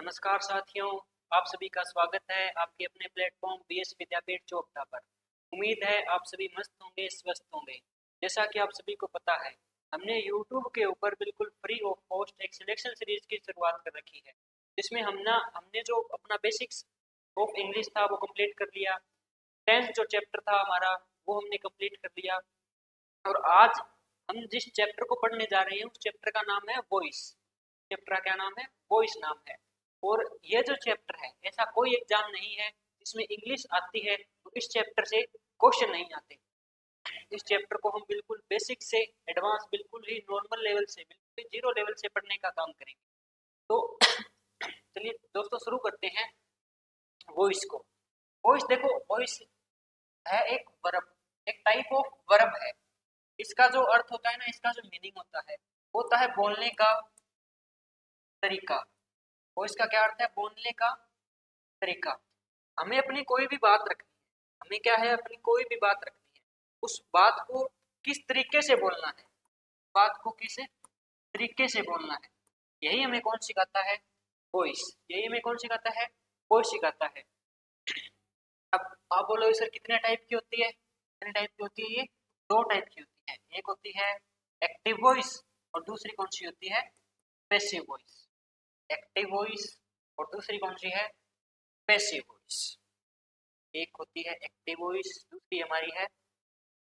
नमस्कार साथियों, आप सभी का स्वागत है आपके अपने प्लेटफॉर्म बीएस विद्यापीठ चोपता पर। उम्मीद है आप सभी मस्त होंगे, स्वस्थ होंगे। जैसा कि आप सभी को पता है, हमने YouTube के ऊपर बिल्कुल फ्री ऑफ कॉस्ट एक सिलेक्शन सीरीज की शुरुआत कर रखी है, जिसमें हमने जो अपना बेसिक्स ऑफ इंग्लिश था वो कंप्लीट कर लिया। 10th जो चैप्टर था हमारा वो हमने कंप्लीट कर लिया। और आज हम जिस चैप्टर को पढ़ने जा रहे हैं उस चैप्टर का नाम है वॉइस। चैप्टर का क्या नाम है? वॉइस नाम है। और ये जो चैप्टर है, ऐसा कोई एग्जाम नहीं है जिसमें इंग्लिश आती है तो इस चैप्टर से क्वेश्चन नहीं आते। इस चैप्टर को हम बिल्कुल बेसिक से एडवांस, बिल्कुल ही नॉर्मल लेवल से, बिल्कुल ही जीरो लेवल से पढ़ने का काम करेंगे। तो चलिए दोस्तों शुरू करते हैं वॉइस को। वॉइस देखो, वॉइस है एक वर्ब, एक टाइप ऑफ वर्ब है। इसका जो अर्थ होता है ना, इसका जो मीनिंग होता है बोलने का तरीका। वॉइस का क्या अर्थ है? बोलने का तरीका। हमें अपनी कोई भी बात रखनी है, हमें क्या है, अपनी कोई भी बात रखनी है, उस बात को किस तरीके से बोलना है, बात को किस तरीके से बोलना है, यही हमें कौन सिखाता है? वॉइस। यही हमें कौन सिखाता है? वॉइस सिखाता है। अब आप बोलोगे सर कितने टाइप की होती है? कितने टाइप की होती है? ये दो टाइप की होती है। एक होती है एक्टिव वॉइस और दूसरी कौन सी होती है? Passive voice. एक्टिव वॉइस और दूसरी कौन सी है? Passive voice. एक होती है एक्टिव वॉइस, दूसरी हमारी है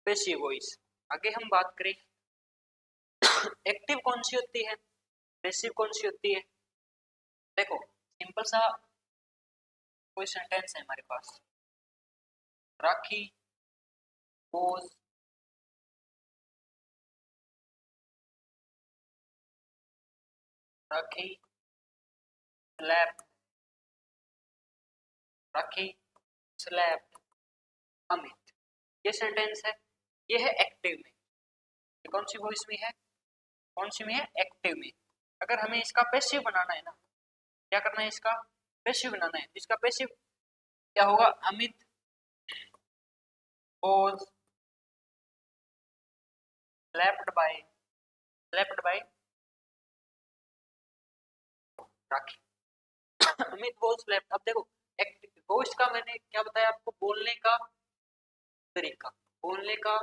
पैसिव वॉइस। आगे हम बात करें एक्टिव कौन सी होती है, पैसिव कौन सी होती है। देखो सिंपल सा कोई सेंटेंस है हमारे पास, Rakhi was Rakhi slapped, Rakhi slapped Amit. ये सेंटेंस है, ये है एक्टिव में। ये कौन सी वॉइस में है? कौन सी में है? एक्टिव में। अगर हमें इसका पैसिव बनाना है ना, क्या करना है? इसका पैसिव बनाना है। इसका पैसिव क्या होगा? Amit was slapped by rakhi. Amit was slapped। अब देखो वॉइस का मैंने क्या बताया आपको? बोलने का तरीका। बोलने का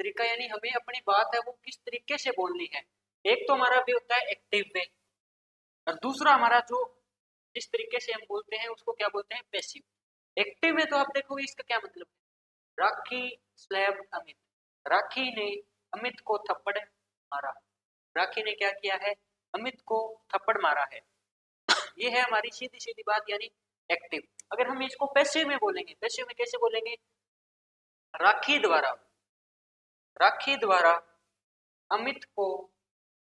तरीका यानी हमें अपनी बात है वो किस तरीके से बोलनी है। एक तो हमारा भी होता है एक्टिव वे, और दूसरा हमारा जो जिस तरीके से हम बोलते हैं उसको क्या बोलते हैं? पैसिव। एक्टिव में तो आप देखोगे इसका क्या मतलब है? राखी स्लैप्ड अमित। राखी ने अमित को थप्पड़ मारा। राखी ने क्या किया है? अमित को थप्पड़ मारा है। ये है हमारी सीधी सीधी बात, यानी एक्टिव। अगर हम इसको पैसिव में बोलेंगे, पैसिव में कैसे बोलेंगे? राखी द्वारा, राखी द्वारा अमित को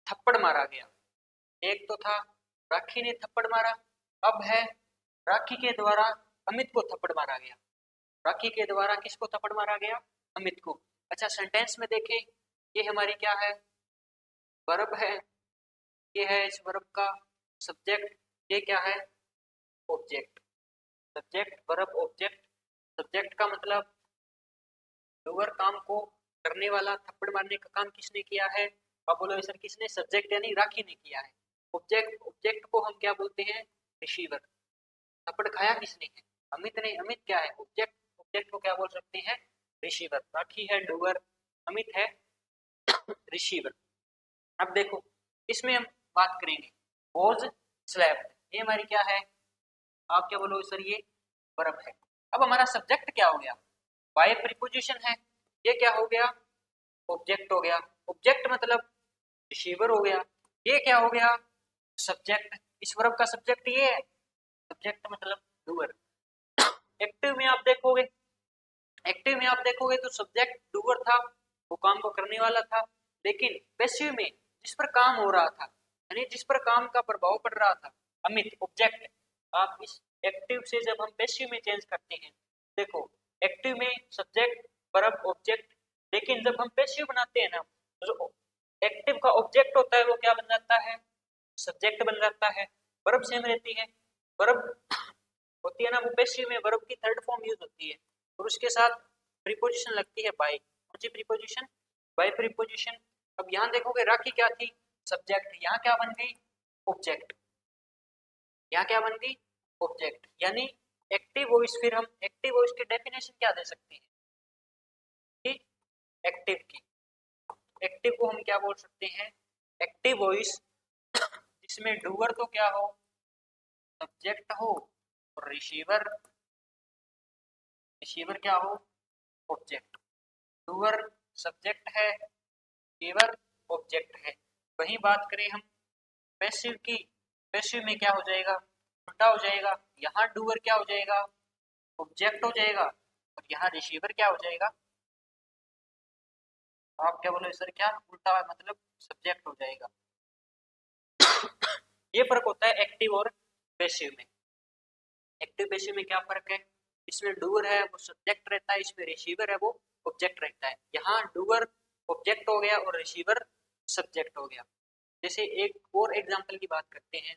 थप्पड़ मारा गया। एक तो था राखी ने थप्पड़ मारा, अब है राखी के द्वारा अमित को थप्पड़ मारा गया। राखी के द्वारा किसको थप्पड़ मारा गया? अमित को। अच्छा सेंटेंस में देखें, ये हमारी क्या है? वर्ब है। ये है इस वर्ब का सब्जेक्ट। ये क्या है? Object. Subject verb object. Subject का मतलब डूअर, काम को करने वाला। थप्पड़ मारने का काम किसने किया है? आप बोलोगे सर किसने? सब्जेक्ट यानी राखी ने किया है। ऑब्जेक्ट, ऑब्जेक्ट को हम क्या बोलते हैं? रिसीवर। थप्पड़ खाया किसने है? अमित ने। अमित क्या है? ऑब्जेक्ट। ऑब्जेक्ट को क्या बोल सकते हैं? रिसीवर। राखी है डूअर, अमित है रिसीवर। अब देखो इसमें हम बात करेंगे वॉज स्लैप्ड। ये हमारी क्या है? आप क्या बोलोगे सर? ये वर्ब है। अब हमारा सब्जेक्ट क्या हो गया? बाय प्रीपोजिशन है। ये क्या हो गया? ऑब्जेक्ट हो गया। ऑब्जेक्ट मतलब रिसीवर हो गया। ये क्या हो गया? सब्जेक्ट। इस वर्ब का सब्जेक्ट ये है। सब्जेक्ट मतलब डूअर। एक्टिव में आप देखोगे, एक्टिव में आप देखोगे तो सब्जेक्ट डूअर था, वो काम को करने वाला था। लेकिन पैसिव में जिस पर काम हो रहा था, यानी जिस पर काम का प्रभाव पड़ रहा था, अमित ऑब्जेक्ट। आप इस एक्टिव से जब हम पैसिव में चेंज करते हैं, देखो एक्टिव में सब्जेक्ट वर्ब ऑब्जेक्ट, लेकिन जब हम पैसिव बनाते हैं ना, तो जो एक्टिव का ऑब्जेक्ट होता है वो क्या बन जाता है? सब्जेक्ट बन जाता है। वर्ब सेम रहती है। वर्ब होती है ना, वो पैसिव में वर्ब की थर्ड फॉर्म यूज होती है और उसके साथ प्रीपोजिशन लगती है बाय। कौन सी प्रीपोजिशन? Bye preposition. अब यहाँ देखोगे राखी क्या थी? सब्जेक्ट। यहाँ क्या बन गई? ऑब्जेक्ट। यहाँ क्या बन गई, ऑब्जेक्ट। यानी एक्टिव वॉइस, फिर हम एक्टिव वॉइस की डेफिनेशन क्या दे सकते हैं कि एक्टिव की, एक्टिव को हम क्या बोल सकते हैं, एक्टिव वॉइस जिसमें डूअर तो क्या हो, सब्जेक्ट हो, और रिसीवर, रिसीवर क्या हो, ऑब्जेक्ट। डूअर सब्जेक्ट है, रिसीवर ऑब्जेक्ट है। वहीं बात करें हम पैसिव की, पैसिव में क्या हो जाएगा, उल्टा हो जाएगा। यहाँ डूअर क्या हो जाएगा, ऑब्जेक्ट हो जाएगा, और यहाँ रिसीवर क्या हो जाएगा, आप क्या बोले सर, क्या उल्टा मतलब सब्जेक्ट हो जाएगा। ये फर्क होता है एक्टिव और पैसिव में। एक्टिव पैसिव में क्या फर्क है, इसमें डूअर है वो सब्जेक्ट रहता है, इसमें रिसीवर है वो ऑब्जेक्ट रहता है। यहाँ डूअर ऑब्जेक्ट हो गया और रिसीवर सब्जेक्ट हो गया। जैसे एक और एग्जांपल की बात करते हैं,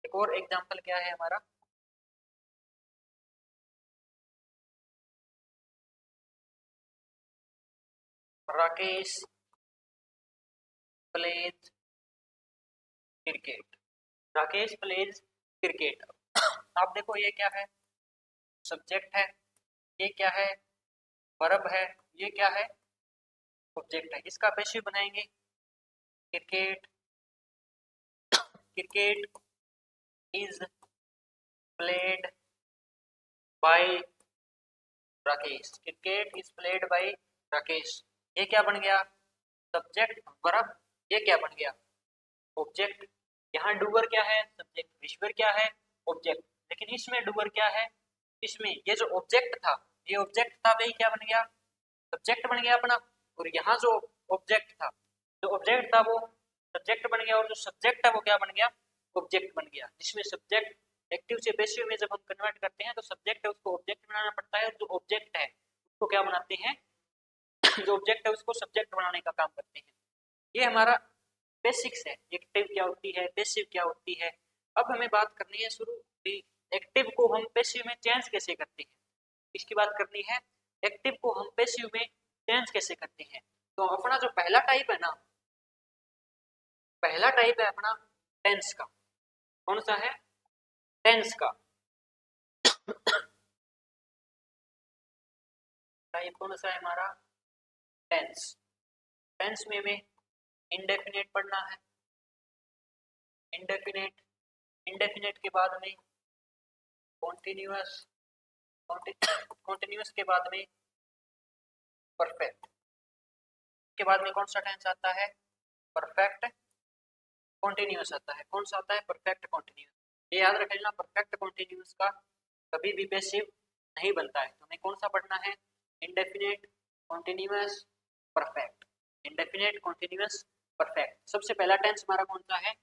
एक और एग्जांपल क्या है हमारा, Rakesh pledge cricket, Rakesh pledge cricket. आप देखो ये क्या है, सब्जेक्ट है, ये क्या है, वर्ब है, ये क्या है, ऑब्जेक्ट है। इसका पैसिव बनाएंगे, cricket, cricket is played by Rakesh, cricket is played by Rakesh. ये क्या बन गया, सब्जेक्ट वर्ब, ये क्या बन गया, ऑब्जेक्ट। यहाँ डूअर क्या है, सब्जेक्ट, रिसीवर क्या है, ऑब्जेक्ट। लेकिन इसमें डूअर क्या है, इसमें ये जो ऑब्जेक्ट था, ये ऑब्जेक्ट था, वही क्या बन गया, सब्जेक्ट बन गया अपना। और यहाँ जो ऑब्जेक्ट था, जो ऑब्जेक्ट था वो सब्जेक्ट बन गया, और जो सब्जेक्ट है वो क्या बन गया, ऑब्जेक्ट बन गया। जिसमें सब्जेक्ट एक्टिव से पैसिव में जब हम कन्वर्ट करते हैं तो सब्जेक्ट है उसको ऑब्जेक्ट बनाना पड़ता है, और जो ऑब्जेक्ट है उसको क्या बनाते हैं, जो ऑब्जेक्ट है उसको सब्जेक्ट बनाने का काम करते हैं। ये हमारा बेसिक्स है, एक्टिव क्या होती है, पैसिव क्या होती है। अब हमें बात करनी है शुरू, एक्टिव को हम पैसिव में चेंज कैसे करते हैं, इसकी बात करनी है। एक्टिव को हम पैसिव में चेंज कैसे करते हैं, तो अपना जो पहला टाइप है ना, पहला टाइप है अपना टेंस का। कौन सा है, टेंस का। टाइप कौन सा है हमारा, टेंस। टेंस में हमें इंडेफिनेट पढ़ना है, इंडेफिनेट, इंडेफिनेट के बाद में कॉन्टिन्यूअस, कॉन्टिन्यूअस के बाद में परफेक्ट, के बाद में कौन सा टेंस आता है, परफेक्ट कॉन्टिन्यूअस आता है। कौन सा आता है, परफेक्ट कॉन्टिन्यूअस। ये याद रख लेना, परफेक्ट कॉन्टिन्यूअस का कभी भी पैसिव नहीं बनता है। तो हमें कौन सा पढ़ना है, indefinite, continuous, perfect, indefinite, continuous, perfect. सबसे पहला टेंस हमारा कौन सा है,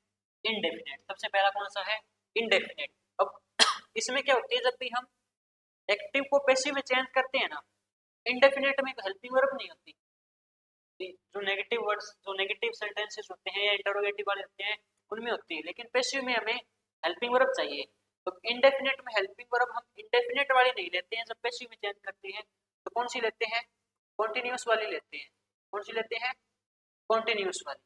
इंडेफिनेट। सबसे पहला कौन सा है, इंडेफिनेट। अब इसमें क्या होती है, जब भी हम एक्टिव को पैसिव में चेंज करते हैं ना, इंडेफिनेट में हेल्पिंग वर्ब नहीं होती। जो नेगेटिव वर्ड्स, जो नेगेटिव सेंटेंसेस होते हैं या इंटरोगेटिव वाले होते हैं उनमें होती है, लेकिन पैसिव में हमें हेल्पिंग वर्ब चाहिए। तो इंडेफिनेट में हेल्पिंग वर्ब हम इंडेफिनेट वाली नहीं लेते हैं, जब पैसिव में चेंज करते हैं तो कौन सी लेते हैं, कॉन्टिन्यूअस वाली लेते हैं। कौन सी लेते हैं, कॉन्टिन्यूअस वाली।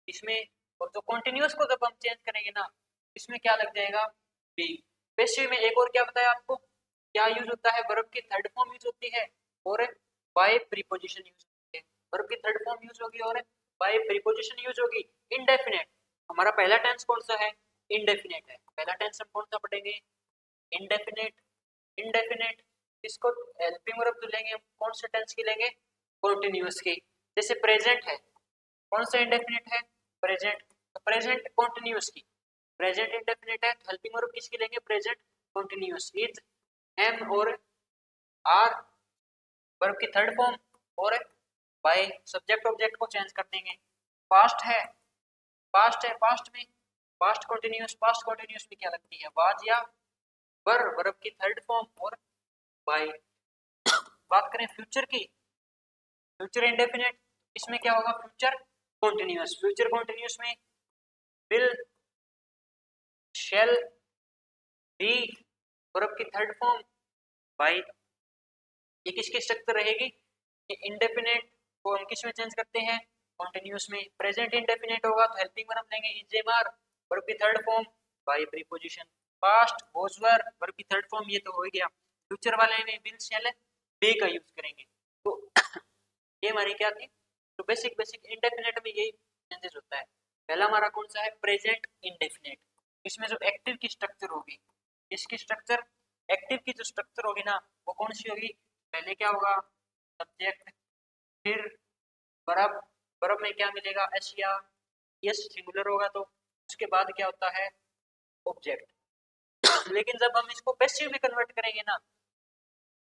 इसमें, और जो कॉन्टिन्यूअस को जब हम चेंज करेंगे ना, इसमें क्या लग जाएगा, बी। पैसिव में एक और क्या बताया आपको, क्या यूज होता है, वर्ब की थर्ड फॉर्म यूज होती है, और बाय प्रीपोजिशन यूज होती है। वर्ब की थर्ड फॉर्म यूज होगी और बाय प्रीपोजिशन यूज होगी। इंडेफिनेट, हमारा पहला टेंस कौन सा है, इंडेफिनेट है। पहला टेंस हम कौन सा पढ़ेंगे, इंडेफिनेट। इंडेफिनेट इसको हेल्पिंग वर्ब जो लेंगे, कौन से टेंस की लेंगे, कॉन्टिन्यूअस की। जैसे प्रेजेंट है, कौन सा इंडेफिनेट है, प्रेजेंट। तो प्रेजेंट कॉन्टिन्यूअस की, प्रेजेंट इंडेफिनेट है, हेल्पिंग वर्ब किसकी लेंगे, प्रेजेंट कॉन्टिन्यूअस। इज, एम और आर वर्ब की थर्ड फॉर्म, और बाय सब्जेक्ट ऑब्जेक्ट को चेंज कर देंगे। पास्ट है, पास्ट है, पास्ट में पास्ट कॉन्टिन्यूअस, पास्ट कॉन्टिन्यूअस में क्या लगती है, वाज या वर, वर्ब की थर्ड फॉर्म, और बाय। बात करें फ्यूचर की, फ्यूचर इंडेफिनेट, इसमें क्या होगा, फ्यूचर कॉन्टिन्यूअस। फ्यूचर कॉन्टिन्यूअस में विल, शैल, बी, वर्ब की थर्ड फॉर्म, बाय। ये किसकी स्ट्रक्चर रहेगी, ये इंडेफिनेट को हम किस में चेंज करते हैं, कॉन्टिन्यूअस में। प्रेजेंट इंडेफिनेट होगा तो हेल्पिंग वर्ब लेंगे, इज, एम, आर। वर्ब की third form bye preposition, past was were verb की थर्ड फॉर्म, ये तो हो गया। फ्यूचर वाले में विल शैल बी का यूज करेंगे। तो ये हमारी क्या थी, तो बेसिक इंडेफिनेट में यही चेंजेस होता है। पहला हमारा कौन सा है, प्रेजेंट इंडेफिनेट। इसमें जो एक्टिव की स्ट्रक्चर होगी, इसकी स्ट्रक्चर, एक्टिव की जो स्ट्रक्चर होगी ना, वो कौन सी होगी, पहले क्या होगा, सब्जेक्ट, फिर वर्ब, वर्ब में क्या मिलेगा, एशिया, यस सिंगुलर होगा तो उसके बाद क्या होता है, ऑब्जेक्ट। लेकिन जब हम इसको पैसिव में कन्वर्ट करेंगे ना,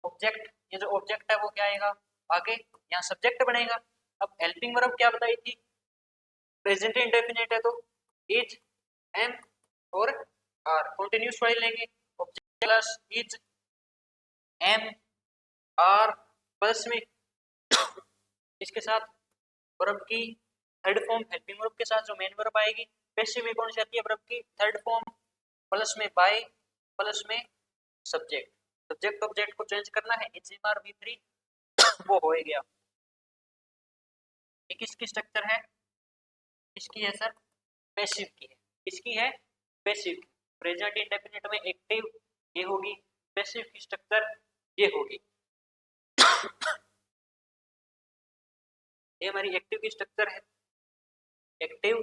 ऑब्जेक्ट, ये जो ऑब्जेक्ट है वो क्या आएगा आगे, यहाँ सब्जेक्ट बनेगा। अब हेल्पिंग वर्ब क्या बताई थी, प्रेजेंट इंडेफिनिट है तो इज, एम और आर, कंटिन्यूस फाइल लेंगे, object plus is, am, are plus में इसके साथ वर्ब की थर्ड फॉर्म हेल्पिंग वर्ब के साथ जो मेन वर्ब आएगी, पैसिव में कौन सी आती है, वर्ब की थर्ड फॉर्म प्लस में बाय प्लस में सब्जेक्ट, सब्जेक्ट ऑब्जेक्ट को चेंज करना है, is am are V three वो हो गया। ये किसकी स्ट्रक्चर है, इसकी है सर पैसिव की है, किसकी है, पैसिव की। प्रेजेंट इंडेफिनिट में एक्टिव ये होगी, पैसिव की स्ट्रक्चर ये होगी। ये हमारी एक्टिव की स्ट्रक्चर है, एक्टिव,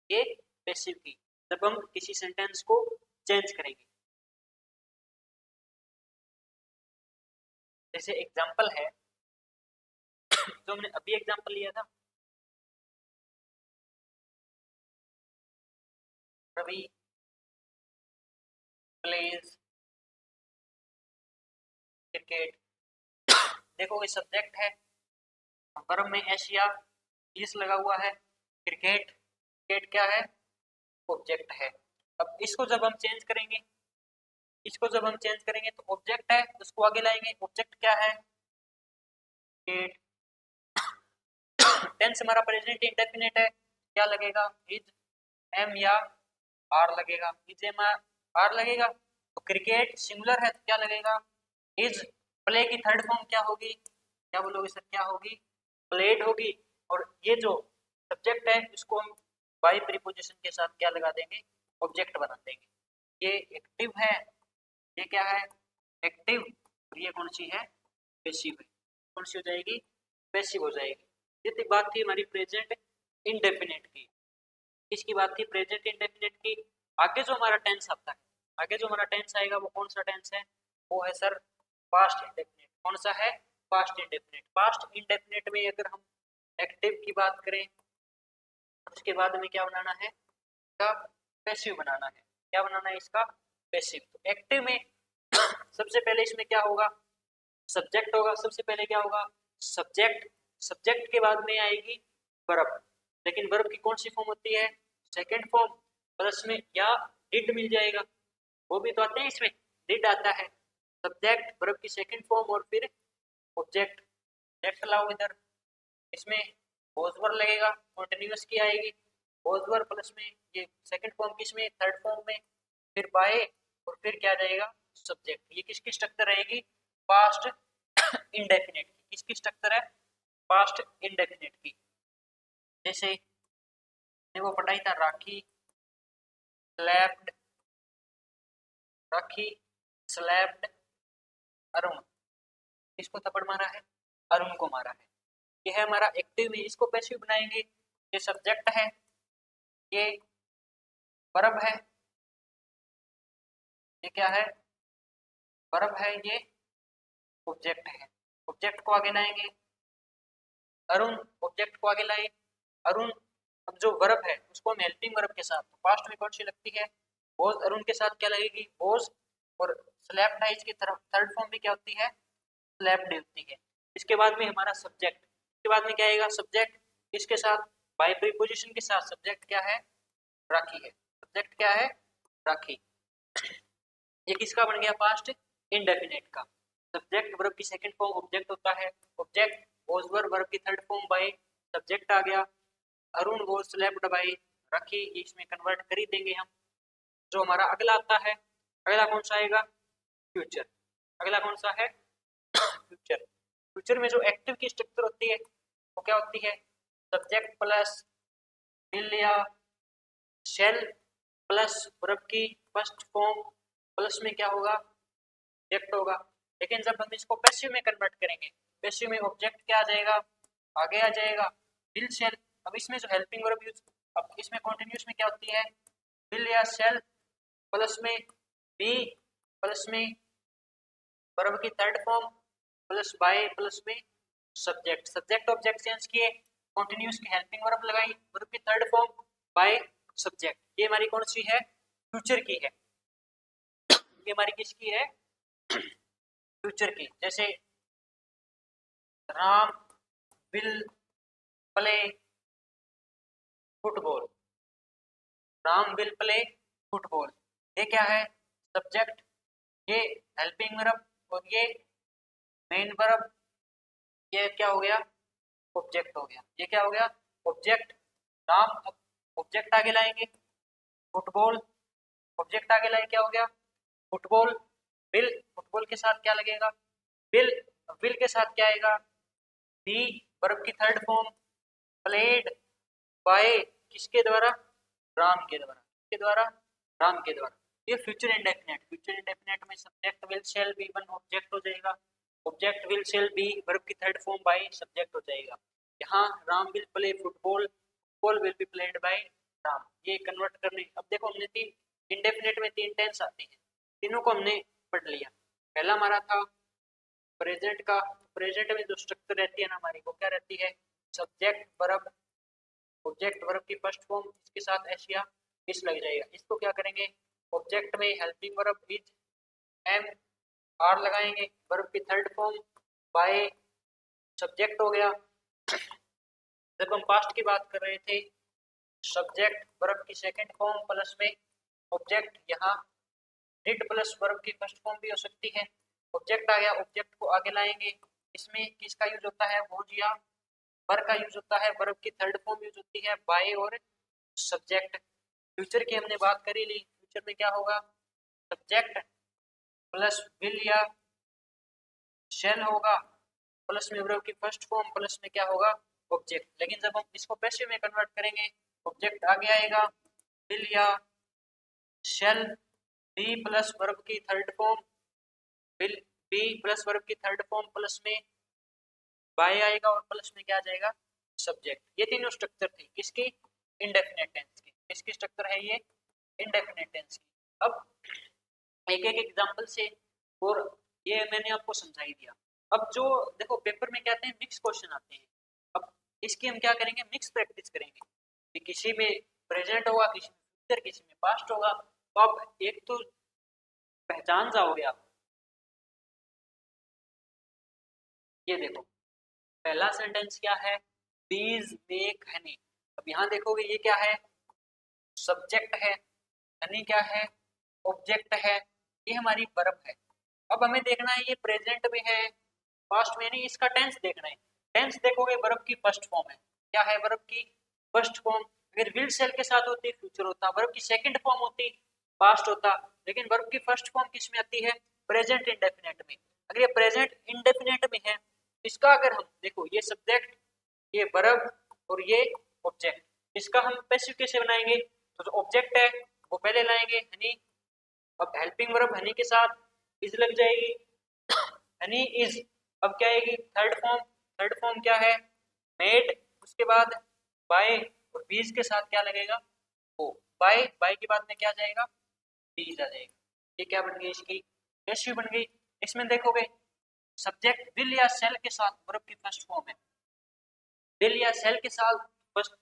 ये पैसिव की, जब हम किसी सेंटेंस को चेंज करेंगे। जैसे एग्जांपल है, जो हमने अभी एग्जांपल लिया था, रवि प्लेज क्रिकेट, देखो ये सब्जेक्ट है, वर्ब में एशिया इस लगा हुआ है, क्रिकेट, क्रिकेट क्या है, ऑब्जेक्ट है। अब इसको जब हम चेंज करेंगे, इसको जब हम चेंज करेंगे तो ऑब्जेक्ट है, उसको आगे लाएंगे, ऑब्जेक्ट क्या है, क्रिकेट। टेंस हमारा प्रेजेंट इंडेफिनिट है, क्या लगेगा, इज, एम या आर लगेगा, इज एम आर लगेगा। तो क्रिकेट सिंगुलर है तो क्या लगेगा, इज, प्ले की थर्ड फॉर्म क्या होगी, क्या बोलोगे सर, क्या होगी, प्लेड होगी। और ये जो सब्जेक्ट है इसको हम बाय प्रीपोजिशन के साथ क्या लगा देंगे, ऑब्जेक्ट बना देंगे। ये एक्टिव है, ये क्या है, एक्टिव, और ये कौन सी है, पैसिव है, कौन सी हो जाएगी, पैसिव हो जाएगी। ये तो बात थी हमारी प्रेजेंट इंडेफिनिट की। किसकी बात थी, प्रेजेंट इंडेफिनिट की। आगे जो हमारा टेंस आता है, आगे जो हमारा टेंस आएगा वो कौन सा टेंस है, वो है सर पास्ट इंडेफिनिट। कौन सा है, पास्ट इंडेफिनिट। पास्ट इंडेफिनिट में अगर हम एक्टिव की बात करें, उसके बाद में क्या बनाना है, इसका पैसिव बनाना है। क्या बनाना है, इसका पैसिव। तो एक्टिव में सबसे पहले इसमें क्या होगा, सब्जेक्ट होगा, सबसे पहले क्या होगा, सब्जेक्ट, सब्जेक्ट के बाद में आएगी वर्ब, लेकिन वर्ब की कौन सी फॉर्म होती है, सेकंड फॉर्म, प्लस में या डिड मिल जाएगा, वो भी तो आते हैं इसमें, डिड आता है, सब्जेक्ट वर्ब की सेकंड फॉर्म और फिर ऑब्जेक्ट। नेक्स्ट लाओ इधर, इसमें बोजवर लगेगा, कंटिन्यूअस की आएगी, बोजवर प्लस में ये सेकंड फॉर्म किसमें, थर्ड फॉर्म में, फिर बाय और फिर क्या जाएगा, सब्जेक्ट। ये किसकी स्ट्रक्चर रहेगी, पास्ट इंडेफिनिट की। किसकी स्ट्रक्चर है, पास्ट इंडेफिनिट की। जैसे वो पढ़ाई था, राखी स्लैप्ड, राखी स्लैप्ड अरुण, किसको थप्पड़ मारा है, अरुण को मारा है। ये है हमारा एक्टिव में, इसको पैसिव बनाएंगे। ये सब्जेक्ट है, ये वर्ब है, ये क्या है, वर्ब है, ये ऑब्जेक्ट है, ऑब्जेक्ट को आगे लाएंगे, अरुण ऑब्जेक्ट को आगे लाए, अरुण। अब जो वर्ब है उसको हम हेल्पिंग वर्ब के साथ, पास्ट में कौन सी लगती है, बोज, अरुण के साथ क्या लगेगी, बोज। और स्लैप्ड है, इसकी तरफ थर्ड फॉर्म भी क्या होती है, स्लैप्ड होती है। इसके बाद में हमारा सब्जेक्ट, इसके बाद में क्या आएगा, सब्जेक्ट, इसके साथ बाय प्रीपोजिशन के साथ सब्जेक्ट क्या है, राखी है, सब्जेक्ट क्या है, राखी। ये किसका बन गया, पास्ट इंडेफिनिट का। सब्जेक्ट वर्ब की सेकंड फॉर्म ऑब्जेक्ट होता है, ऑब्जेक्ट वॉज वर वर्ब की थर्ड फॉर्म बाय सब्जेक्ट आ गया, अरुण वॉज स्लेप्ड बाय राखी, इसमें कन्वर्ट कर ही देंगे हम। जो हमारा अगला आता है, अगला कौन सा आएगा, फ्यूचर। अगला कौन सा है, फ्यूचर। फ्यूचर में जो एक्टिव की स्ट्रक्चर होती है वो क्या होती है, सब्जेक्ट प्लस विल या शेल प्लस वर्ब की फर्स्ट फॉर्म प्लस में क्या होगा, ऑब्जेक्ट होगा। लेकिन जब हम इसको पैसिव में कन्वर्ट करेंगे, पैसिव में ऑब्जेक्ट क्या आ जाएगा, आगे आ जाएगा विल शेल। अब इसमें जो हेल्पिंग वर्ब यूज, अब इसमें कॉन्टिन्यूस में क्या होती है, विल या शेल प्लस में बी प्लस में वर्ब की third form plus by plus में सब्जेक्ट। सब्जेक्ट ऑब्जेक्ट चेंज किए, कॉन्टिन्यूस की हेल्पिंग वर्ब लगाई, वर्ब की थर्ड फॉर्म बाय सब्जेक्ट। ये हमारी कौन सी है, फ्यूचर की है। ये हमारी किसकी है, फ्यूचर की। जैसे Ram will play football, Ram will play football, ये क्या है, सब्जेक्ट, ये हेल्पिंग वर्ब और ये मेन वर्ब, ये क्या हो गया, ऑब्जेक्ट हो गया। ये क्या हो गया, ऑब्जेक्ट। राम, ऑब्जेक्ट आगे लाएंगे फुटबॉल, ऑब्जेक्ट आगे लाए क्या हो गया, फुटबॉल। विल, फुटबॉल के साथ क्या लगेगा, विल, विल के साथ क्या आएगा, बी वर्ब की थर्ड फॉर्म, प्लेड बाय किसके द्वारा, राम के द्वारा, किसके द्वारा, राम के द्वारा। ये फ्यूचर इंडेफिनेट, फ्यूचर इंडेफिनेट में subject will shall be one object हो जाएगा, object will shall be verb की थर्ड फॉर्म बाय सब्जेक्ट हो जाएगा। यहाँ Ram will play football, football will be played by Ram. ये कन्वर्ट करने, अब देखो हमने तीन इंडेफिनेट में तीन टेंस आते हैं, तीनों को हमने पढ़ लिया। पहला हमारा था प्रेजेंट का, प्रेजेंट में जो स्ट्रक्चर रहती है ना हमारी, वो क्या रहती है, सब्जेक्ट वर्ब ऑब्जेक्ट वर्ब की फर्स्ट फॉर्म इसके साथ एस या इस लग जाएगा। इसको क्या करेंगे, ऑब्जेक्ट में helping verb is am are लगाएंगे, वर्ब की थर्ड फॉर्म बाय सब्जेक्ट हो गया। जब हम पास्ट की बात कर रहे थे, सब्जेक्ट वर्ब की सेकंड फॉर्म प्लस में ऑब्जेक्ट, यहाँ डिड प्लस वर्ब की फर्स्ट फॉर्म भी हो सकती है। ऑब्जेक्ट आ गया, ऑब्जेक्ट को आगे लाएंगे, इसमें किसका यूज होता है, वॉज या वर का यूज होता है, वर्ब की थर्ड फॉर्म यूज होती है बाय और सब्जेक्ट। फ्यूचर की हमने बात करी ली, फ्यूचर में क्या होगा, सब्जेक्ट प्लस विल या शेल होगा, प्लस में वर्ब की फर्स्ट फॉर्म प्लस में क्या होगा, ऑब्जेक्ट। लेकिन जब हम इसको पैसिव में कन्वर्ट करेंगे, ऑब्जेक्ट आगे आएगा, विल या शेल बी प्लस वर्ब की third form, will be plus verb की थर्ड फॉर्म प्लस में बाय आएगा और प्लस में क्या आ जाएगा, सब्जेक्ट। ये तीनों स्ट्रक्चर थी किसकी, इंडेफिनिट टेंस की। किसकी स्ट्रक्चर है ये, इंडेफिनिट टेंस की। अब एक एक एग्जांपल से, और ये मैंने आपको समझा ही दिया। अब जो देखो पेपर में क्या आते हैं, मिक्स क्वेश्चन आते हैं। अब इसकी हम क्या करेंगे, मिक्स प्रैक्टिस करेंगे कि किसी में प्रेजेंट होगा, किसी में फ्यूचर, किसी में पास्ट होगा। तो आप एक तो पहचान जाओगे आप। ये देखो पहला सेंटेंस क्या है, बीज मेक हनी। अब यहाँ देखोगे ये क्या है, सब्जेक्ट है, हनी क्या है, ऑब्जेक्ट है, ये हमारी वर्ब है। अब हमें देखना है ये प्रेजेंट में है, पास्ट में नहीं, इसका टेंस देखना है। टेंस देखोगे वर्ब की फर्स्ट फॉर्म है, क्या है वर्ब की फर्स्ट फॉर्म। अगर विल सेल के साथ होती फ्यूचर होता, वर्ब की सेकंड फॉर्म होती पास्ट होता। लेकिन वर्ब की फर्स्ट फॉर्म किस में आती है, प्रेजेंट इंडेफिनेट में। अगर ये प्रेजेंट इंडेफिनेट में है, इसका अगर हम देखो, ये सब्जेक्ट, ये वर्ब और ये ऑब्जेक्ट, इसका हम पैसिव कैसे बनाएंगे, तो जो ऑब्जेक्ट है वो पहले लाएंगे हनी। अब हेल्पिंग वर्ब हनी के साथ इज लग जाएगी, हनी इज। अब क्या आएगी, थर्ड फॉर्म, थर्ड फॉर्म क्या है, मेड। उसके बाद बाय, और बीज के साथ क्या लगेगा, ओ। बाय, बाय के बाद में क्या जाएगा, बीज आ जाएगा। ये क्या बन गई, इसकी पैसिव बन गई। इसमें देखोगे सब्जेक्ट विल या सेल के साथ वर्ब की फर्स्ट फॉर्म है, विल या सेल के साथ फर्स्ट,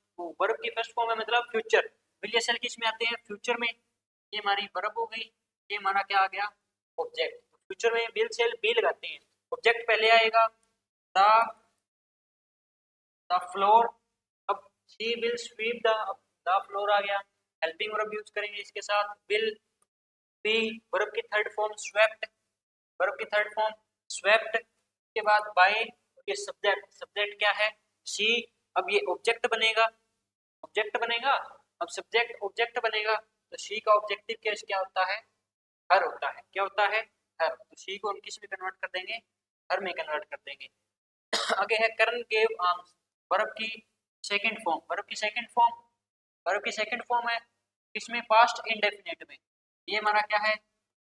वर्ब की फर्स्ट फॉर्म है मतलब फ्यूचर। विल या सेल किस में आते हैं, फ्यूचर में। ये हमारी वर्ब हो गई, ये हमारा क्या आ गया, ऑब्जेक्ट। फ्यूचर में विल सेल बी लगाते हैं, ऑब्जेक्ट पहले आएगा द फ्लोर। अब she will sweep the floor आ गया, हेल्पिंग वर्ब यूज करेंगे इसके साथ, विल बी वर्ब की थर्ड फॉर्म स्वेप्ट, वर्ब की थर्ड फॉर्म स्वेप्ट के बाद बाय, ये सब्जेक्ट, सब्जेक्ट क्या है, शी। अब ये ऑब्जेक्ट बनेगा, ऑब्जेक्ट बनेगा। अब सब्जेक्ट ऑब्जेक्ट बनेगा, तो शी का ऑब्जेक्टिव केस क्या होता है, हर होता है। क्या होता है, हर। तो शी को हम किस में कन्वर्ट कर देंगे, हर में कन्वर्ट कर देंगे। आगे है करण गेव आर्म्स, वर्ब की सेकंड फॉर्म, वर्ब की सेकंड फॉर्म, वर्ब की सेकंड फॉर्म है इसमें पास्ट इंडेफिनिट में। ये हमारा क्या है,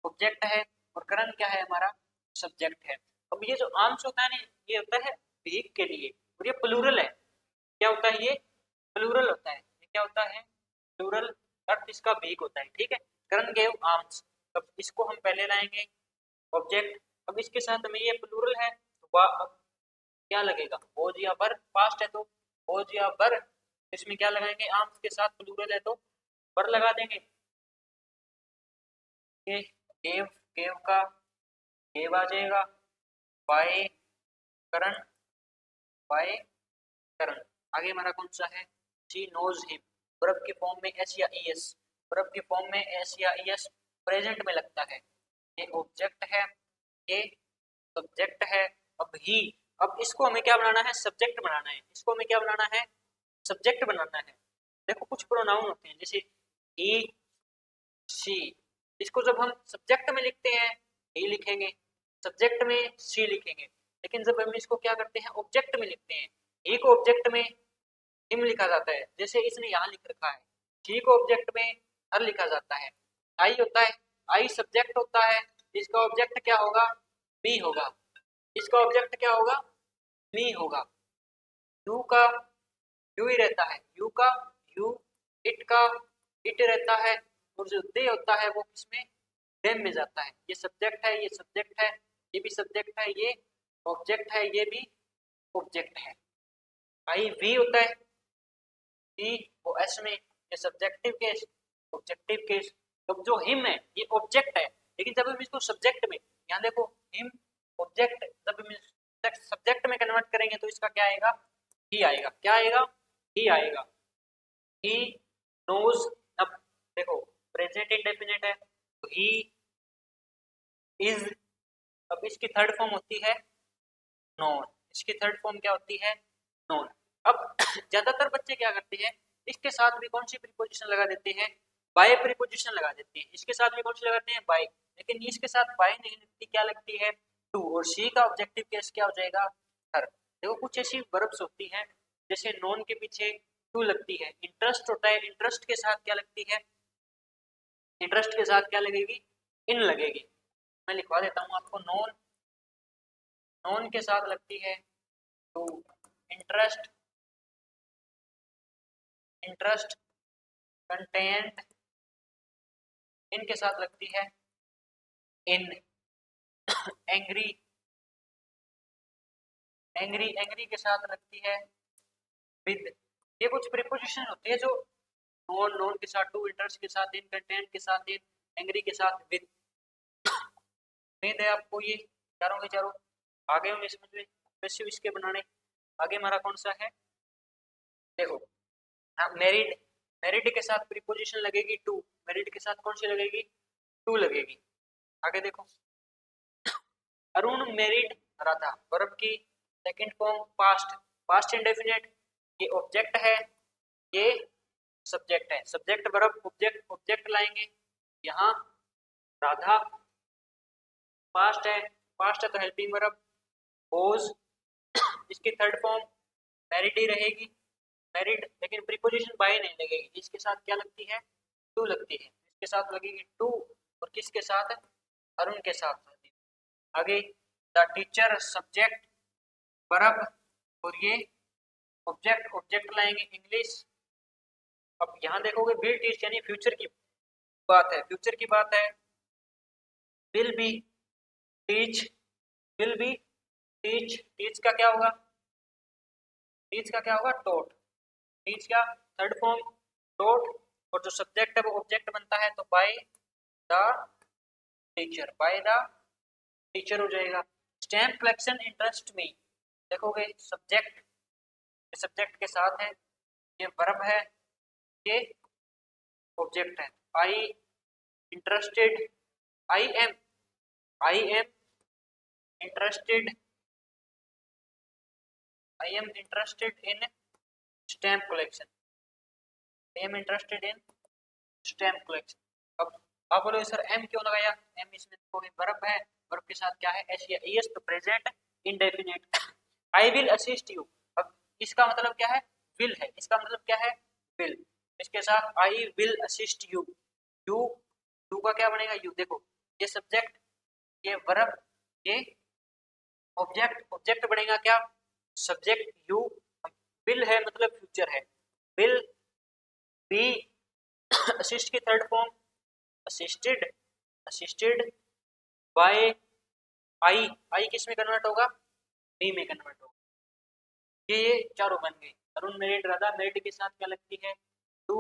ऑब्जेक्ट है, और करंट क्या है, हमारा सब्जेक्ट है। अब ये जो आर्म्स होता है ना, ये होता है भीख के लिए, और ये प्लूरल है। क्या होता है, ये प्लूरल होता है। ये क्या होता है, प्लूरल, अर्थ इसका भीख होता है, ठीक है। करंट गेव आर्म्स, अब इसको हम पहले लाएंगे ऑब्जेक्ट। अब इसके साथ में ये प्लूरल है, तो अब क्या लगेगा, बोझ या बर, पास्ट है तो बोझ या बर, इसमें क्या लगाएंगे, आर्म्स के साथ प्लूरल है तो बर लगा देंगे। ये गेव, गेव का गेव आ जाएगा, बाय करंट, बाय करंट। आगे हमारा कौन सा है, शी नोज हिम, वर्ब की फॉर्म में एस या ईएस, वर्ब की फॉर्म में एस या ईएस प्रेजेंट में लगता है। ये ऑब्जेक्ट है, ये सब्जेक्ट है। अब ही, अब इसको हमें क्या बनाना है, सब्जेक्ट बनाना है। इसको हमें क्या बनाना है, सब्जेक्ट बनाना है। देखो कुछ प्रोनाउन होते हैं जैसे ही, शी, इसको जब हम सब्जेक्ट में लिखते हैं ही लिखेंगे, सब्जेक्ट में शी लिखेंगे, लेकिन जब हम इसको क्या करते हैं, ऑब्जेक्ट में लिखते हैं, ही को ऑब्जेक्ट में हिम लिखा जाता है, जैसे इसने यहाँ लिख रखा है। शी को ऑब्जेक्ट में हर लिखा जाता है। आई होता है, आई सब्जेक्ट होता है, इसका ऑब्जेक्ट क्या होगा, बी होगा। इसका ऑब्जेक्ट क्या होगा, मी होगा। यू का यू ही रहता है, यू का यू, इट का इट रहता है, और जो दे होता है वो किसमें, देम में जाता है। ये सब्जेक्ट है, ये सब्जेक्ट है, ये भी सब्जेक्ट है, ये ऑब्जेक्ट है, ये भी ऑब्जेक्ट है। आई वी होता है, वी वो एस में, ये सब्जेक्टिव केस, ऑब्जेक्टिव केस। तो जो हिम है ये ऑब्जेक्ट है, लेकिन जब हम इसको सब्जेक्ट में, यहाँ देखो हिम ऑब्जेक्ट, जब हम सब्जेक्ट में कन्वर्ट करेंगे तो इसका क्या आएगा, ही आएगा। क्या आएगा, ही आएगा। ही नोज, अब देखो प्रेजेंट इंडेफिनिट है तो ही इज, अब इसकी थर्ड फॉर्म होती है नोन, इसकी थर्ड फॉर्म क्या होती है, नोन। अब ज्यादातर बच्चे क्या करते हैं, इसके साथ भी कौन सी प्रीपोजिशन लगा देते हैं, बाय प्रीपोजिशन लगा देते हैं। इसके साथ भी कौन सी लगाते हैं, बाय, लेकिन इसके साथ बाय नहीं लगती, क्या लगती है, टू, और सी का ऑब्जेक्टिव केस क्या हो जाएगा, हर। देखो कुछ ऐसी वर्ब्स होती हैं जैसे नॉन के पीछे टू लगती है, इंटरेस्ट होता है, इंटरेस्ट के साथ क्या लगती है, इंटरेस्ट के साथ क्या लगेगी, इन लगेगी। मैं लिखवा देता हूँ आपको, नॉन, नॉन के साथ लगती है टू, इंटरेस्ट, इंटरेस्ट, कंटेंट, इनके साथ लगती है इन, एंग्री, एंग्री, एंग्री के साथ लगती है विद। ये कुछ प्रीपोजिशन होती है जो नॉन, नॉन के साथ टू, इंटरेस्ट के साथ इन, कंटेंट के साथ इन, एंग्री के साथ विद। उम्मीद है आपको ये चारों के चारों आगे होंगे समझ में, पैसिव इसके बनाने। आगे हमारा कौन सा है, देखो हाँ, मैरिड, मैरिड के साथ प्रीपोजिशन लगेगी टू, मैरिड के साथ कौन सी लगेगी, टू लगेगी। आगे देखो, अरुण मैरिड राधा, वर्ब की second form past, past indefinite, ये ऑब्जेक्ट है, ये सब्जेक्ट है, सब्जेक्ट वर्ब ऑब्जेक्ट, ऑब्जेक्ट लाएंगे यहाँ, राधा पास्ट है, पास्ट है तो हेल्पिंग वर्ब वॉज, इसकी थर्ड फॉर्म मैरिड ही रहेगी, मैरिड, लेकिन प्रीपोजिशन बाय नहीं लगेगी, इसके साथ क्या लगती है, टू लगती है, इसके साथ लगेगी टू, और किसके साथ, अरुण के साथ। आगे द टीचर सब्जेक्ट वर्ब, और ये ऑब्जेक्ट, ऑब्जेक्ट लाएंगे इंग्लिश। अब यहाँ देखोगे विल टीच यानी फ्यूचर की बात है, फ्यूचर की बात है। Will B teach, will be teach, teach का क्या होगा, टीच का क्या होगा, टोट, टीच का थर्ड फॉर्म टोट, और जो सब्जेक्ट है वो ऑब्जेक्ट बनता है तो by the teacher, by the teacher हो जाएगा। स्टैम्प कलेक्शन इंटरेस्ट में, देखोगे सब्जेक्ट, सब्जेक्ट के साथ है, ये वर्ब है, ये ऑब्जेक्ट है। आई interested, I am, I am interested, I am interested in stamp collection, I am interested in stamp collection. अब आप बोलोगे सर एम क्यों लगाया, एम इसमें कोई वर्ब है, वर्ब के साथ क्या है, एस या एस, तो present indefinite. I will assist you, अब इसका मतलब क्या है, विल है, इसका मतलब क्या है, विल, इसके साथ I will assist you, you you का क्या बनेगा यू, देखो ये सब्जेक्ट, ये वर्ब, ये ऑब्जेक्ट, ऑब्जेक्ट बनेगा क्या सब्जेक्ट यू, विल है मतलब फ्यूचर है, विल बी असिस्ट की third form assisted, assisted by I, I किस में कन्वर्ट होगा बी में कन्वर्ट होगा। ये चारों बन गए। अरुण मेरिट, राधा मेरिट के साथ क्या लगती है टू,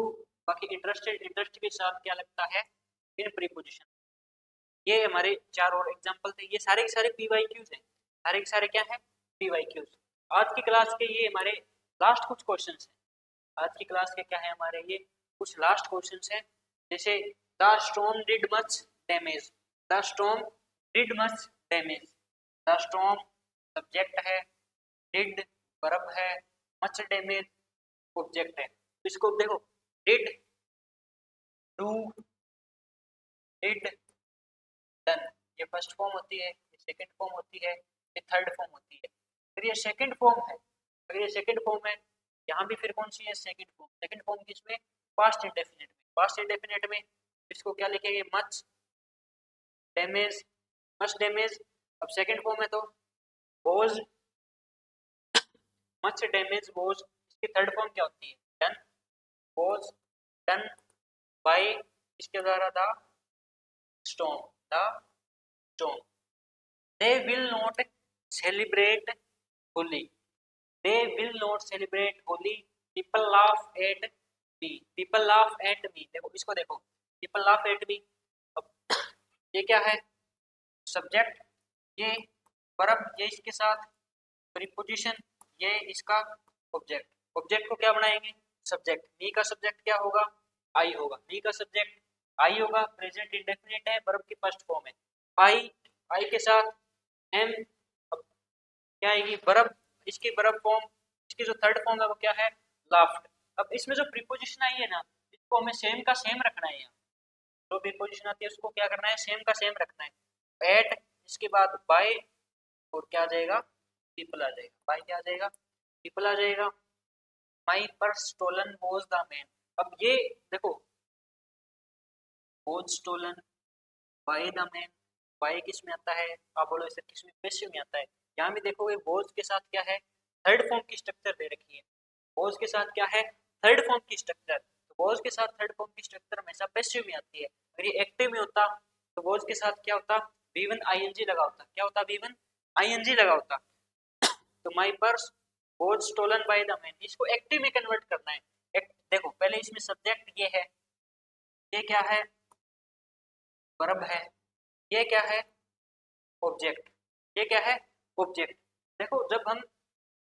बाकी इंटरेस्टेड, इंटरेस्ट के साथ क्या लगता है इन प्रीपोजिशन। ये हमारे चार और एग्जांपल थे, ये सारे के सारे पीवाईक्यूज हैं, सारे के सारे क्या है पीवाईक्यूज। आज की क्लास के ये हमारे लास्ट कुछ क्वेश्चंस हैं, आज की क्लास के क्या है हमारे ये कुछ लास्ट क्वेश्चंस हैं। जैसे the storm did much damage, the storm did much damage, the storm subject है, डिड वर्ब है, मच डैमेज ऑब्जेक्ट है। तो इसको देखो डिड, डू, डिड, डन, ये फर्स्ट फॉर्म होती है, ये सेकंड फॉर्म होती है, ये थर्ड फॉर्म होती है। फिर ये सेकंड फॉर्म है, अगर ये सेकंड फॉर्म है यहाँ भी फिर कौन सी है सेकंड फॉर्म, सेकंड फॉर्म किसमें पास्ट इंडेफिनिट में, पास्ट इंडेफिनिट में इसको क्या लिखेंगे मच डैमेज, मच डैमेज। अब सेकंड फॉर्म है तो वॉज, मच डैमेज वॉज, इसकी थर्ड फॉर्म क्या होती है डन, वॉज डन बाय इसके द्वारा the storm, the storm. They will not celebrate Holi, they will not celebrate Holi, people laugh at me, people laugh at me, देखो इसको देखो people laugh at me। अब ये क्या है सब्जेक्ट, ये वर्ब, ये इसके साथ प्रीपोजिशन, ये इसका ऑब्जेक्ट, ऑब्जेक्ट को क्या बनाएंगे सब्जेक्ट, मी का सब्जेक्ट क्या होगा आई होगा, मी का सब्जेक्ट आई होगा, प्रेजेंट इंडेफिनिट है, वर्ब की फर्स्ट फॉर्म है आई, आई के साथ एम, क्या आएगी वर्ब, इसकी वर्ब फॉर्म, इसकी जो थर्ड फॉर्म है वो क्या है लाफ्ड। अब इसमें जो प्रीपोजिशन आई है ना इसको हमें सेम का सेम रखना है, यहाँ जो प्रीपोजिशन आती है उसको क्या करना है सेम का सेम रखना है। एट इसके बाद बाय और क्या आ जाएगा पीपल आ जाएगा, बाय क्या आ जाएगा पीपल आ जाएगा। My purse stolen was the man, अब ये देखो was stolen by the man, by किस में आता है आप बोलो इसे किस में पैसिव में आता है। यहाँ भी देखोगे वॉज के साथ क्या है थर्ड फॉर्म की स्ट्रक्चर दे रखी है, वॉज के साथ क्या है थर्ड फॉर्म की स्ट्रक्चर, तो वॉज के साथ थर्ड फॉर्म की स्ट्रक्चर हमेशा पैसिव में आती है। अगर ये एक्टिव में होता तो वॉज के साथ क्या होता V1 ING लगा होता, क्या होता V1 ING लगा होता। तो my purse was stolen by the man, इसको एक्टिव में कन्वर्ट करना है। देखो पहले इसमें सब्जेक्ट ये है, ये क्या है वर्ब है, ये क्या है ऑब्जेक्ट, ये क्या है ऑब्जेक्ट। देखो जब हम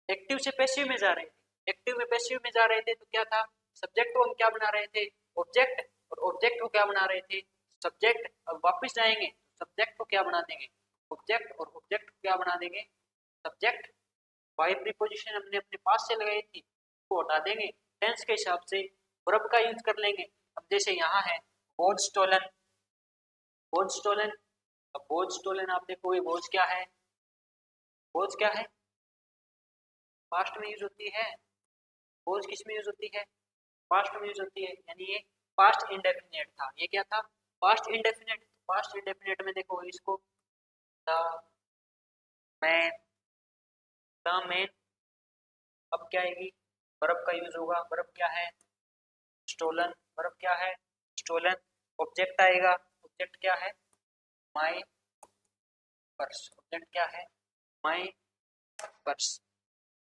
एक्टिव से पैसिव में जा रहे थे, एक्टिव में पैसिव में जा रहे थे तो क्या था सब्जेक्ट को हम क्या बना रहे थे ऑब्जेक्ट, और ऑब्जेक्ट को क्या बना रहे थे सब्जेक्ट। अब वापस जाएंगे सब्जेक्ट को क्या बना देंगे ऑब्जेक्ट, और ऑब्जेक्ट को क्या बना देंगे सब्जेक्ट। बाय प्रीपोजिशन हमने अपने पास से लगाई थी उसको हटा देंगे, टेंस के हिसाब से वर्ब का यूज कर लेंगे। अब जैसे यहाँ है वॉज स्टोलन, वॉज स्टोलन, अब वॉज स्टोलन आप देखोगे वॉज क्या है, वॉज क्या है पास्ट में यूज होती है, वॉज किस में यूज होती है पास्ट में यूज होती है, यानी ये पास्ट इंडेफिनिट था, ये क्या था पास्ट इंडेफिनिट। पास्ट इंडेफिनिट में देखो इसको द मैन, द मैन, अब क्या आएगी वर्ब का यूज होगा, वर्ब क्या है स्टोलन, वर्ब क्या है स्टोलन। ऑब्जेक्ट आएगा, ऑब्जेक्ट क्या है माय पर्स, ऑब्जेक्ट क्या है माय पर्स।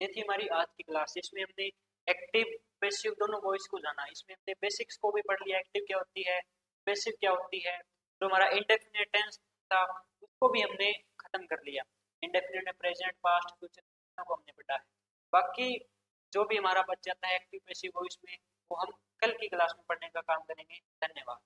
ये थी हमारी आज की क्लास, इसमें हमने एक्टिव पैसिव दोनों वॉइस को जाना, इसमें हमने बेसिक्स को भी पढ़ लिया, एक्टिव क्या होती है पैसिव क्या होती है, जो हमारा इंडेफिनिट टेंस था उसको भी हमने खत्म कर लिया, इंडेफिनिट में प्रेजेंट पास्ट फ्यूचर को हमने पढ़ा है। बाकी जो भी हमारा बच जाता है एक्टिव पैसिव वॉइस में वो हम कल की क्लास में पढ़ने का काम करेंगे। धन्यवाद।